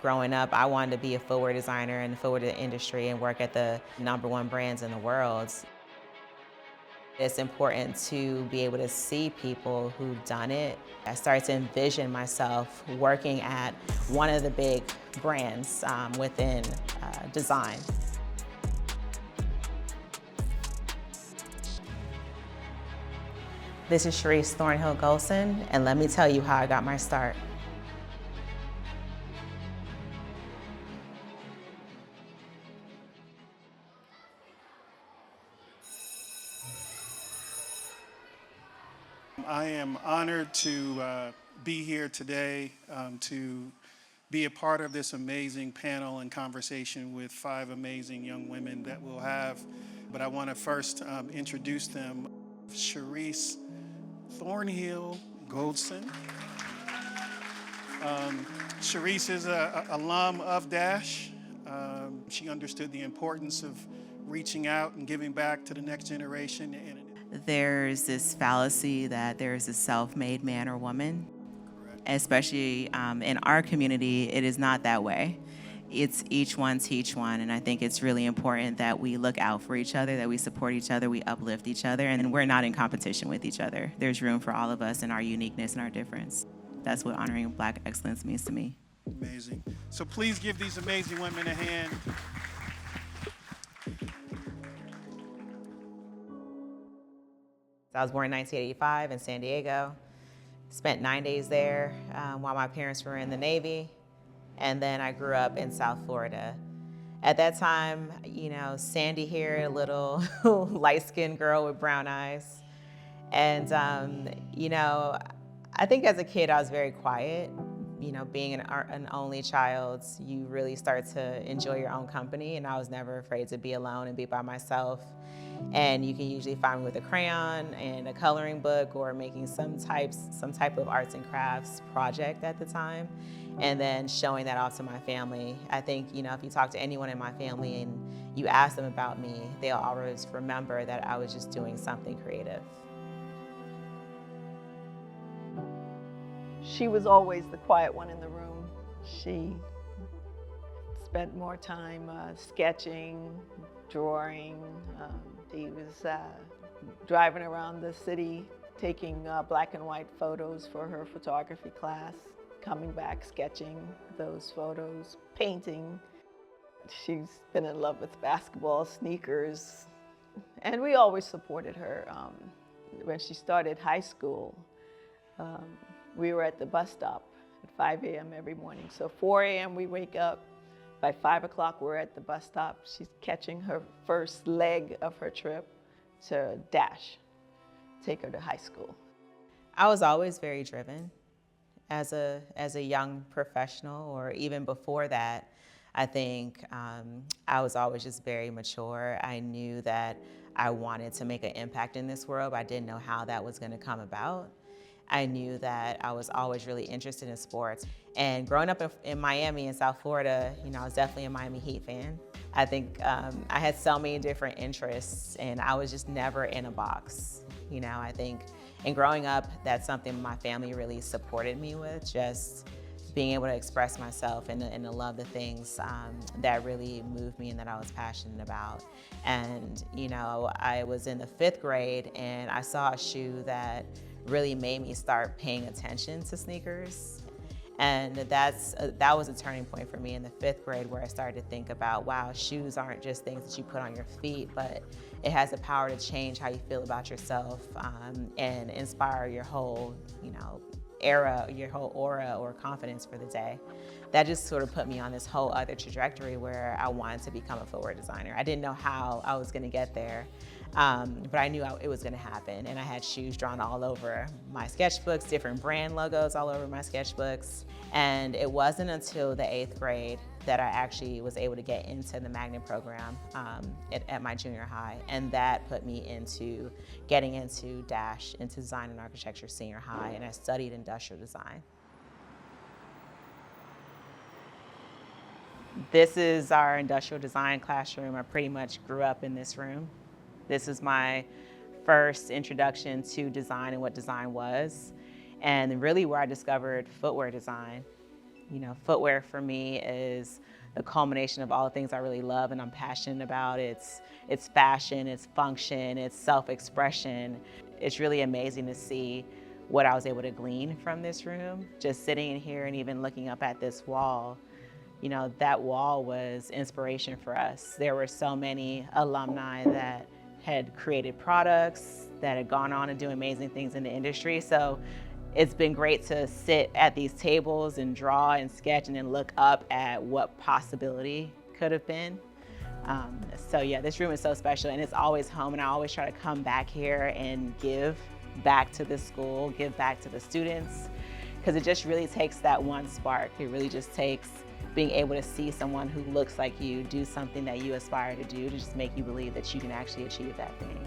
growing up, I wanted to be a footwear designer in the footwear industry and work at the #1 brands in the world. It's important to be able to see people who've done it. I started to envision myself working at one of the big brands within design. This is Cheresse Thornhill Goldson, and let me tell you how I got my start. I am honored to be here today to be a part of this amazing panel and conversation with 5 amazing young women that we'll have. But I want to first introduce them. Cheresse Thornhill Goldson. Cheresse is an alum of DASH. She understood the importance of reaching out and giving back to the next generation. There's this fallacy that there's a self-made man or woman. Correct. Especially in our community, it is not that way. It's each one teach one, and I think it's really important that we look out for each other, that we support each other, we uplift each other, and we're not in competition with each other. There's room for all of us and our uniqueness and our difference. That's what honoring Black excellence means to me. Amazing. So please give these amazing women a hand. I was born in 1985 in San Diego. Spent 9 days there while my parents were in the Navy. And then I grew up in South Florida. At that time, sandy hair, a little light-skinned girl with brown eyes. And, I think as a kid, I was very quiet. Being an only child, you really start to enjoy your own company, and I was never afraid to be alone and be by myself. And you can usually find me with a crayon and a coloring book or making some type of arts and crafts project at the time, and then showing that off to my family. I think, if you talk to anyone in my family and you ask them about me, they'll always remember that I was just doing something creative. She was always the quiet one in the room. She spent more time sketching, drawing. She was driving around the city, taking black and white photos for her photography class, coming back, sketching those photos, painting. She's been in love with basketball, sneakers, and we always supported her. When she started high school, we were at the bus stop at 5 a.m. every morning. So 4 a.m. we wake up. By 5 o'clock we're at the bus stop. She's catching her first leg of her trip to DASH, take her to high school. I was always very driven as a young professional, or even before that. I think I was always just very mature. I knew that I wanted to make an impact in this world, but I didn't know how that was going to come about. I knew that I was always really interested in sports. And growing up in Miami in South Florida, I was definitely a Miami Heat fan. I think I had so many different interests, and I was just never in a box. I think, and growing up, that's something my family really supported me with, just being able to express myself and to love the things that really moved me and that I was passionate about. And, I was in the 5th grade, and I saw a shoe that really made me start paying attention to sneakers. And that was a turning point for me in the 5th grade, where I started to think about, wow, shoes aren't just things that you put on your feet, but it has the power to change how you feel about yourself and inspire your whole, your whole aura or confidence for the day. That just sort of put me on this whole other trajectory where I wanted to become a footwear designer. I didn't know how I was gonna get there. But I knew it was gonna happen, and I had shoes drawn all over my sketchbooks, different brand logos all over my sketchbooks. And it wasn't until the 8th grade that I actually was able to get into the magnet program at my junior high, and that put me into getting into DASH, into design and architecture senior high, and I studied industrial design. This is our industrial design classroom. I pretty much grew up in this room. This is my first introduction to design and what design was, and really where I discovered footwear design. You know, footwear for me is the culmination of all the things I really love and I'm passionate about. It's fashion, it's function, it's self-expression. It's really amazing to see what I was able to glean from this room. Just sitting in here and even looking up at this wall, you know, that wall was inspiration for us. There were so many alumni that had created products, that had gone on and do amazing things in the industry. So it's been great to sit at these tables and draw and sketch and then look up at what possibility could have been. So yeah, this room is so special and it's always home, and I always try to come back here and give back to the school, give back to the students, because it just really takes that one spark. It really just takes being able to see someone who looks like you do something that you aspire to do to just make you believe that you can actually achieve that thing.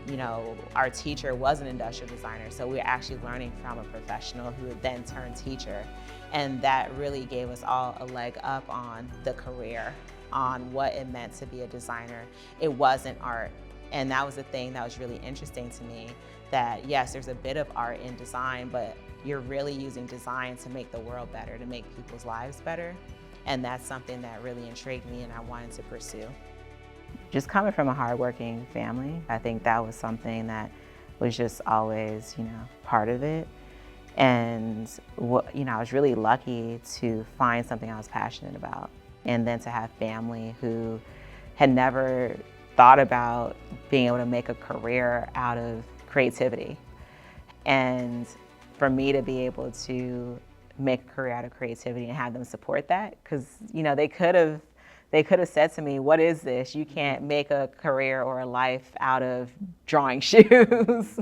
You know, our teacher was an industrial designer, so we were actually learning from a professional who would then turn teacher. And that really gave us all a leg up on the career, on what it meant to be a designer. It wasn't art. And that was the thing that was really interesting to me, that yes, there's a bit of art in design, but you're really using design to make the world better, to make people's lives better. And that's something that really intrigued me and I wanted to pursue. Just coming from a hardworking family, I think that was something that was just always, you know, part of it. And you know, I was really lucky to find something I was passionate about, and then to have family who had never thought about being able to make a career out of creativity. And for me to be able to make a career out of creativity and have them support that, because you know, they could have said to me, what is this? You can't make a career or a life out of drawing shoes.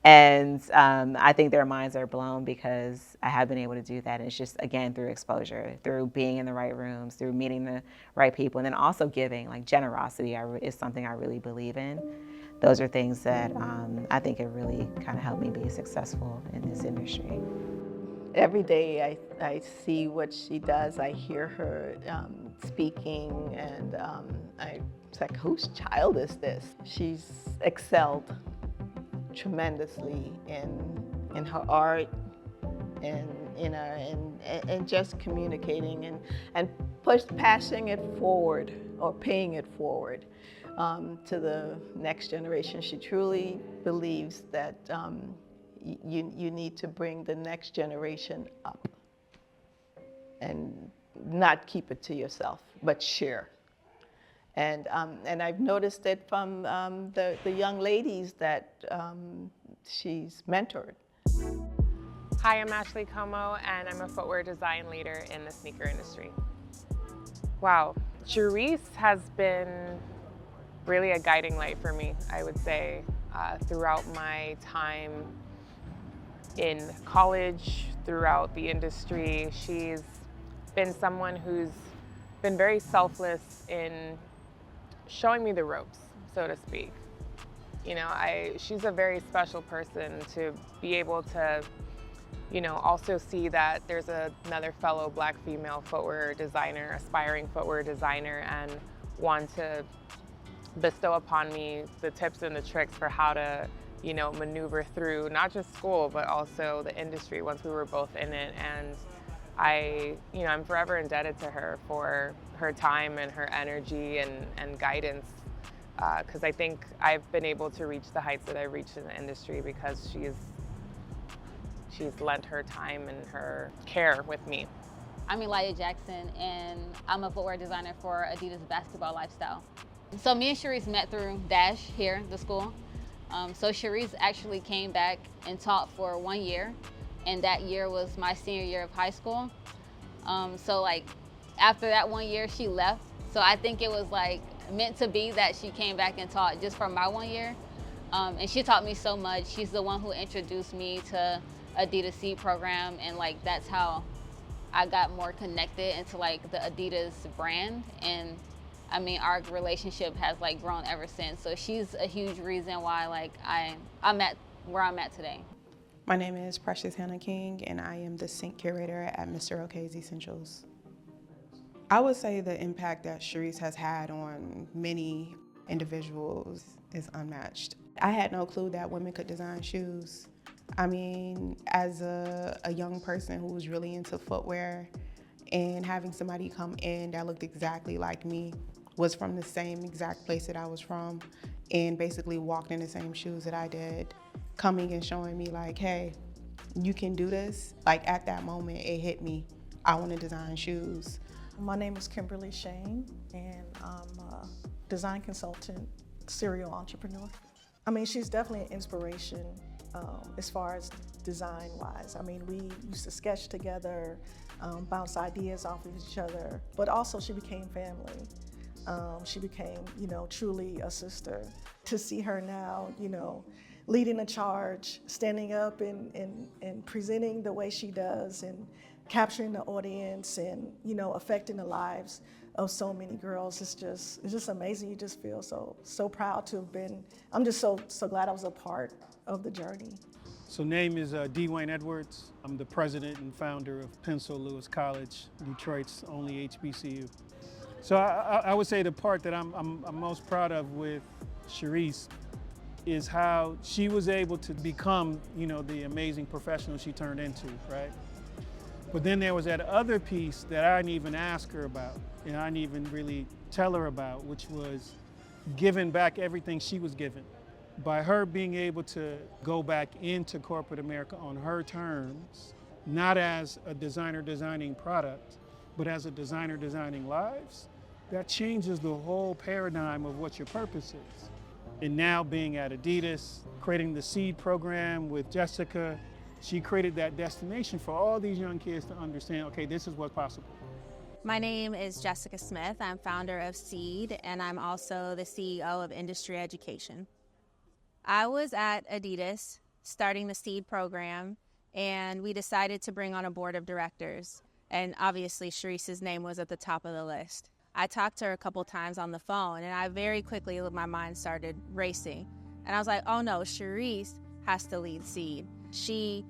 And I think their minds are blown because I have been able to do that. And it's just, again, through exposure, through being in the right rooms, through meeting the right people, and then also giving. Like generosity is something I really believe in. Those are things that I think have really kind of helped me be successful in this industry. Every day I see what she does. I hear her speaking, and it's like, whose child is this? She's excelled tremendously in her art, and and just communicating and passing it forward, or paying it forward to the next generation. She truly believes that you need to bring the next generation up and not keep it to yourself, but share. And I've noticed it from the young ladies that she's mentored. Hi, I'm Ashley Como, and I'm a footwear design leader in the sneaker industry. Wow, Cheresse has been really a guiding light for me, I would say, throughout my time in college, throughout the industry. She's been someone who's been very selfless in showing me the ropes, so to speak. You know, she's a very special person to be able to, you know, also see that there's another fellow Black female footwear designer, aspiring footwear designer, and want to bestow upon me the tips and the tricks for how to, you know, maneuver through not just school, but also the industry once we were both in it. And I'm forever indebted to her for her time and her energy and guidance, because I think I've been able to reach the heights that I've reached in the industry because she's lent her time and her care with me. I'm Elijah Jackson, and I'm a footwear designer for Adidas Basketball Lifestyle. So me and Cheresse met through Dash here, the school. So Cheresse actually came back and taught for 1 year, and that year was my senior year of high school. So like after that 1 year, she left. So I think it was like meant to be that she came back and taught just for my 1 year. And she taught me so much. She's the one who introduced me to Adidas Seed program, and like that's how I got more connected into like the Adidas brand. And I mean, our relationship has like grown ever since. So she's a huge reason why like I'm at where I'm at today. My name is Precious Hannah King, and I am the Sync Curator at Mr. Ok's Essentials. I would say the impact that Cheresse has had on many individuals is unmatched. I had no clue that women could design shoes. I mean, as a young person who was really into footwear, and having somebody come in that looked exactly like me, was from the same exact place that I was from, and basically walked in the same shoes that I did, coming and showing me like, hey, you can do this. Like at that moment, it hit me. I want to design shoes. My name is Kimberly Shane, and I'm a design consultant, serial entrepreneur. I mean, she's definitely an inspiration as far as design-wise. I mean, we used to sketch together, bounce ideas off of each other, but also she became family. She became, truly a sister. To see her now, leading a charge, standing up and presenting the way she does, and capturing the audience, and affecting the lives of so many girls, it's just amazing. You just feel so proud to have been. I'm just so glad I was a part of the journey. So name is Dwayne Edwards. I'm the president and founder of Pencil Lewis College, Detroit's only HBCU. So I would say the part that I'm most proud of with Cheresse is how she was able to become, the amazing professional she turned into, right? But then there was that other piece that I didn't even ask her about, and I didn't even really tell her about, which was giving back everything she was given. By her being able to go back into corporate America on her terms, not as a designer designing product, but as a designer designing lives, that changes the whole paradigm of what your purpose is. And now being at Adidas, creating the SEED program with Jessica, she created that destination for all these young kids to understand, okay, this is what's possible. My name is Jessica Smith. I'm founder of SEED, and I'm also the CEO of Industry Education. I was at Adidas starting the SEED program, and we decided to bring on a board of directors. And obviously, Cheresse's name was at the top of the list. I talked to her a couple times on the phone, and I very quickly, my mind started racing. And I was like, oh no, Cheresse has to lead SEED. She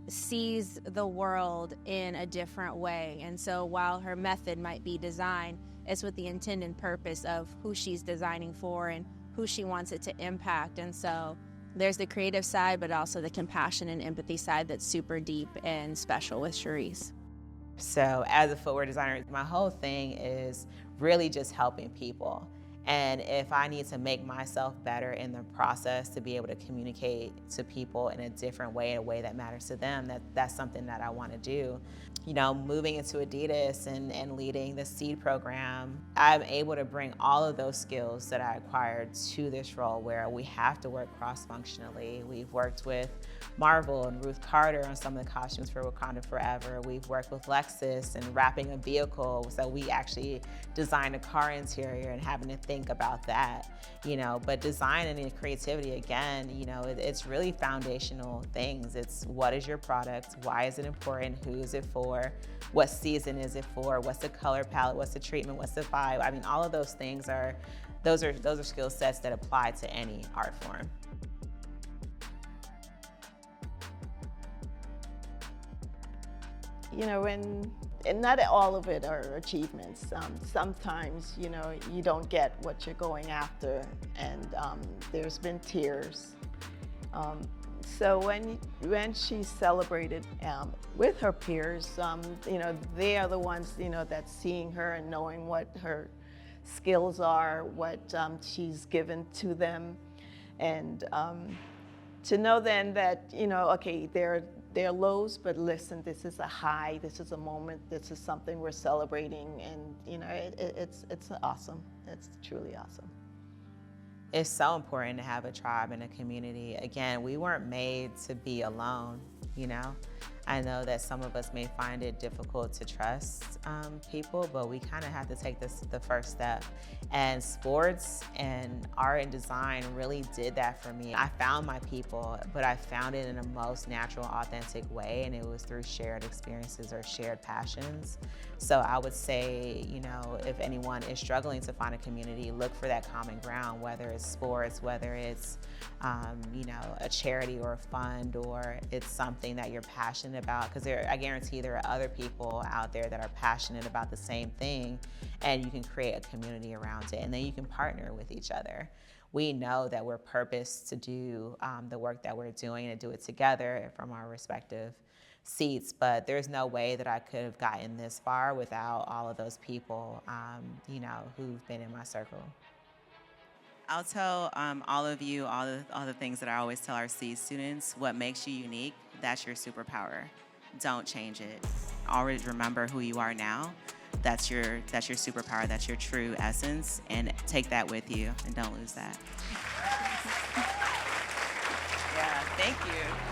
sees the world in a different way. And so while her method might be design, it's with the intended purpose of who she's designing for and who she wants it to impact. And so there's the creative side, but also the compassion and empathy side that's super deep and special with Cheresse. So as a footwear designer, my whole thing is really just helping people. And if I need to make myself better in the process to be able to communicate to people in a different way, in a way that matters to them, that's something that I want to do. Moving into Adidas and leading the SEED program, I'm able to bring all of those skills that I acquired to this role where we have to work cross-functionally. We've worked with Marvel and Ruth Carter on some of the costumes for Wakanda Forever. We've worked with Lexus and wrapping a vehicle, so we actually designed a car interior and having to think about that. But design and creativity, again, it's really foundational things. It's what is your product, why is it important, who is it for, what season is it for, what's the color palette, what's the treatment, what's the vibe. I mean, all of those things are skill sets that apply to any art form. And not all of it are achievements. Sometimes, you don't get what you're going after, and there's been tears. So when she's celebrated with her peers, they are the ones, that's seeing her and knowing what her skills are, what she's given to them, and to know then that, okay, there are lows, but listen, this is a high, this is a moment, this is something we're celebrating, and it's awesome. It's truly awesome. It's so important to have a tribe and a community. Again, we weren't made to be alone, I know that some of us may find it difficult to trust people, but we kind of have to take the first step. And sports and art and design really did that for me. I found my people, but I found it in a most natural, authentic way, and it was through shared experiences or shared passions. So I would say, if anyone is struggling to find a community, look for that common ground, whether it's sports, whether it's a charity or a fund, or it's something that you're passionate about, because I guarantee there are other people out there that are passionate about the same thing, and you can create a community around it, and then you can partner with each other. we know that we're purposed to do the work that we're doing and do it together from our respective seats. But there's no way that I could have gotten this far without all of those people, you know, who've been in my circle. I'll tell all of you all the things that I always tell our seed students. What makes you unique, that's your superpower. Don't change it. Always remember who you are now. That's your superpower, that's your true essence, and take that with you and don't lose that. Yeah, thank you.